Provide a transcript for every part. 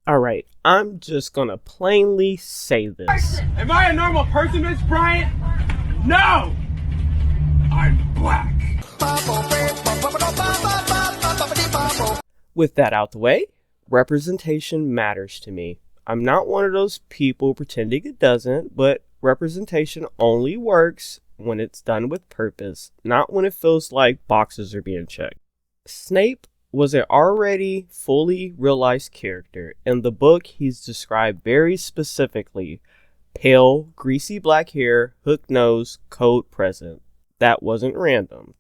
Alright, I'm just gonna plainly say this. Am I a normal person, Miss Bryant? No! I'm black. With that out the way, representation matters to me. I'm not one of those people pretending it doesn't, but representation only works when it's done with purpose, not when it feels like boxes are being checked. Snape was an already fully realized character. In the book, he's described very specifically: pale, greasy black hair, hook nose, cold present. That wasn't random.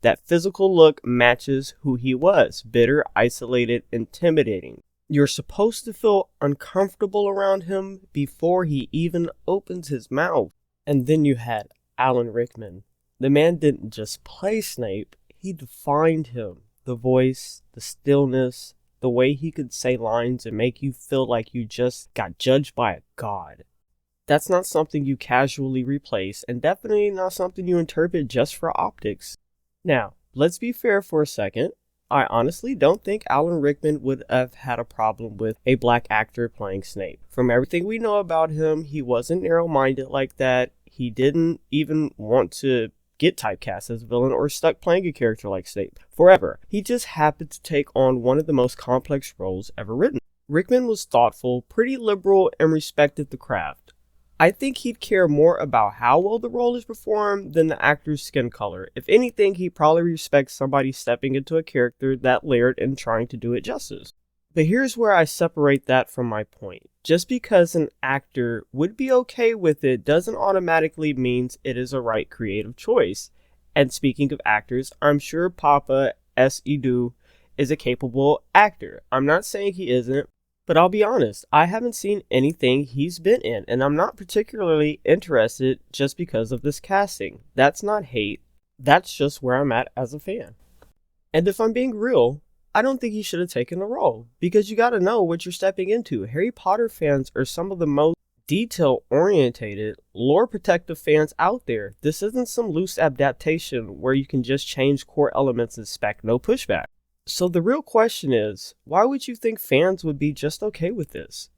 That physical look matches who he was: bitter, isolated, intimidating. You're supposed to feel uncomfortable around him before he even opens his mouth. And then you had Alan Rickman. The man didn't just play Snape, he defined him. The voice, the stillness, the way he could say lines and make you feel like you just got judged by a god. That's not something you casually replace, and definitely not something you interpret just for optics. Now, let's be fair for a second. I honestly don't think Alan Rickman would have had a problem with a black actor playing Snape. From everything we know about him, he wasn't narrow-minded like that. He didn't even want to get typecast as a villain or stuck playing a character like Snape forever. He just happened to take on one of the most complex roles ever written. Rickman was thoughtful, pretty liberal, and respected the craft. I think he'd care more about how well the role is performed than the actor's skin color. If anything, he probably respects somebody stepping into a character that layered and trying to do it justice. But here's where I separate that from my point. Just because an actor would be okay with it doesn't automatically mean it is a right creative choice. And speaking of actors, I'm sure Papa S. Edu is a capable actor. I'm not saying he isn't, but I'll be honest, I haven't seen anything he's been in, and I'm not particularly interested just because of this casting. That's not hate, that's just where I'm at as a fan. And if I'm being real, I don't think he should have taken the role, because you gotta know what you're stepping into. Harry Potter fans are some of the most detail-orientated, lore-protective fans out there. This isn't some loose adaptation where you can just change core elements and expect no pushback. So the real question is, why would you think fans would be just okay with this?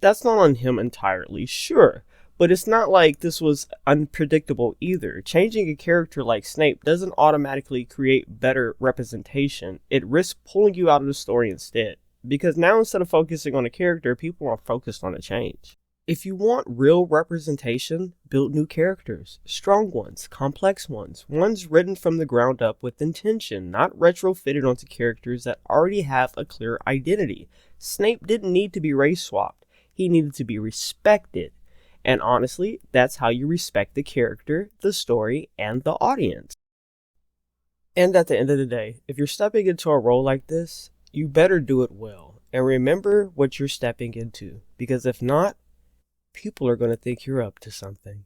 That's not on him entirely, sure, but it's not like this was unpredictable either. Changing a character like Snape doesn't automatically create better representation. It risks pulling you out of the story instead, because now instead of focusing on a character, people are focused on a change. If you want real representation, build new characters. Strong ones, complex ones written from the ground up with intention, not retrofitted onto characters that already have a clear identity. Snape didn't need to be race swapped, he needed to be respected. And honestly, that's how you respect the character, the story, and the audience. And at the end of the day, if you're stepping into a role like this, you better do it well. And remember what you're stepping into, because if not, people are going to think you're up to something.